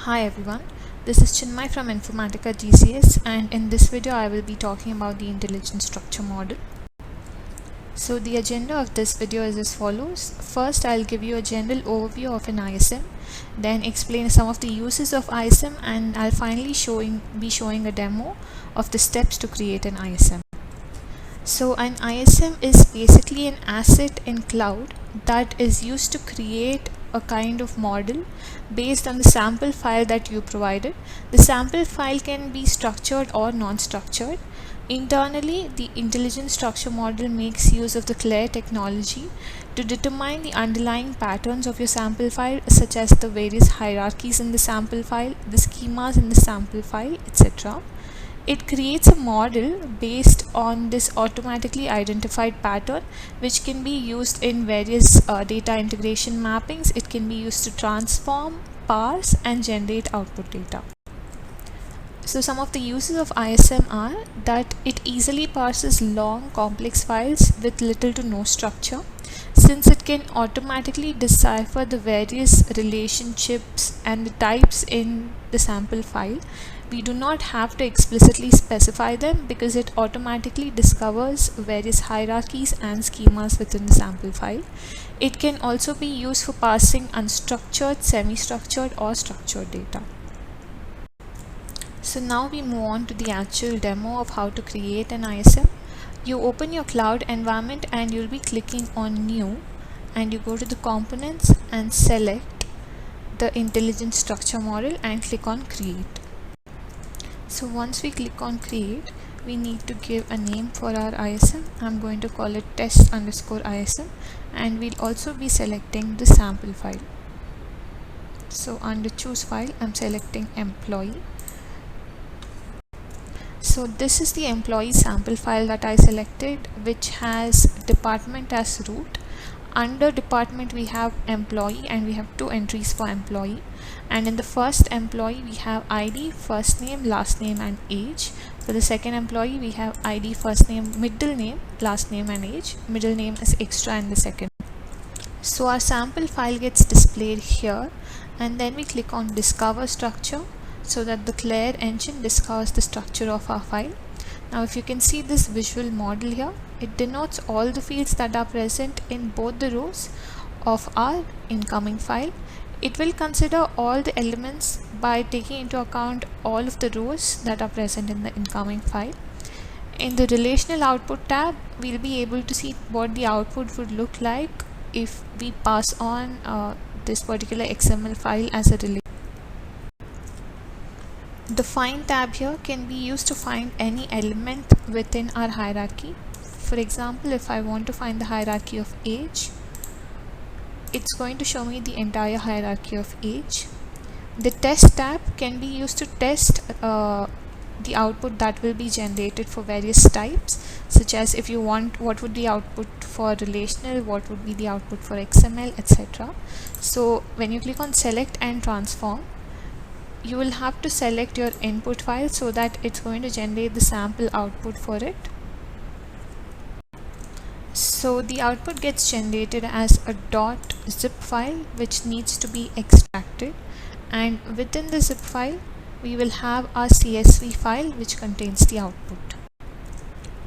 Hi everyone, this is Chinmay from Informatica GCS, and in this video I will be talking about the intelligent structure model. So the agenda of this video is as follows. First, I'll give you a general overview of an ISM, then explain some of the uses of ISM, and I'll finally be showing a demo of the steps to create an ISM. So an ISM is basically an asset in cloud that is used to create a kind of model based on the sample file that you provided. The sample file can be structured or non-structured. Internally, the intelligent structure model makes use of the CLAIRE technology to determine the underlying patterns of your sample file, such as the various hierarchies in the sample file, the schemas in the sample file, etc. It creates a model based on this automatically identified pattern, which can be used in various data integration mappings. It can be used to transform, parse, and generate output data. So some of the uses of ISM are that it easily parses long, complex files with little to no structure. Since it can automatically decipher the various relationships and the types in the sample file, we do not have to explicitly specify them because it automatically discovers various hierarchies and schemas within the sample file. It can also be used for parsing unstructured, semi-structured, or structured data. So now we move on to the actual demo of how to create an ISM. You open your cloud environment and you'll be clicking on new, and you go to the components and select the intelligent structure model and click on create. So once we click on create, we need to give a name for our ISM. I'm going to call it test_ISM, and we'll also be selecting the sample file. So under choose file, I'm selecting employee. So this is the employee sample file that I selected, which has department as root. Under department we have employee, and we have two entries for employee. And in the first employee we have ID, first name, last name, and age. For the second employee we have ID, first name, middle name, last name, and age. Middle name is extra in the second. So our sample file gets displayed here, and then we click on discover structure so that the CLAIRE engine discovers the structure of our file. Now if you can see this visual model here, it denotes all the fields that are present in both the rows of our incoming file. It will consider all the elements by taking into account all of the rows that are present in the incoming file. In the relational output tab, we'll be able to see what the output would look like if we pass on this particular XML file as a relation. The find tab here can be used to find any element within our hierarchy. For example, if I want to find the hierarchy of age, it's going to show me the entire hierarchy of age. The test tab can be used to test the output that will be generated for various types, such as if you want what would the output for relational, what would be the output for XML, etc. So when you click on select and transform, you will have to select your input file so that it's going to generate the sample output for it. So the output gets generated as a .zip file which needs to be extracted, and within the zip file we will have our CSV file which contains the output.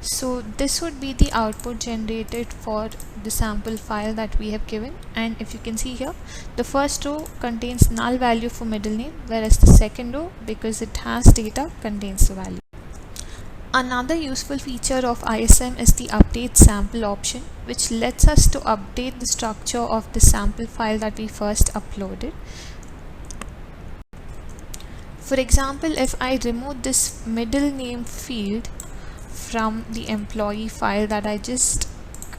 So this would be the output generated for the sample file that we have given, and if you can see here, the first row contains null value for middle name, whereas the second row, because it has data, contains the value. Another useful feature of ISM is the update sample option, which lets us to update the structure of the sample file that we first uploaded. For example, if I remove this middle name field from the employee file that I just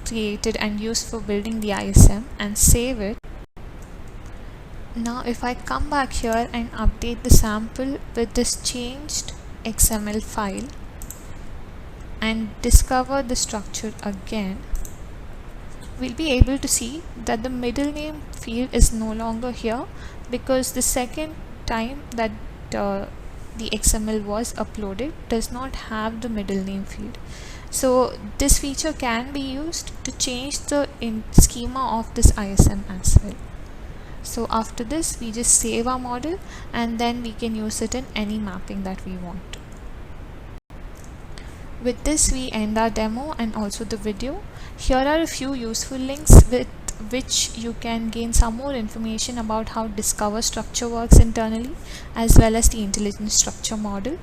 created and used for building the ISM and save it. Now if I come back here and update the sample with this changed XML file and discover the structure again, we'll be able to see that the middle name field is no longer here because the second time that the XML was uploaded does not have the middle name field. So this feature can be used to change the schema of this ISM as well. So after this, we just save our model and then we can use it in any mapping that we want. With this, we end our demo and also the video. Here are a few useful links with which you can gain some more information about how Discover structure works internally, as well as the intelligence structure model.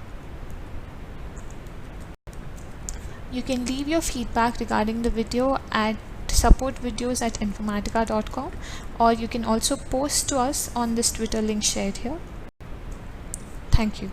You can leave your feedback regarding the video at supportvideos@informatica.com, or you can also post to us on this Twitter link shared here. Thank you.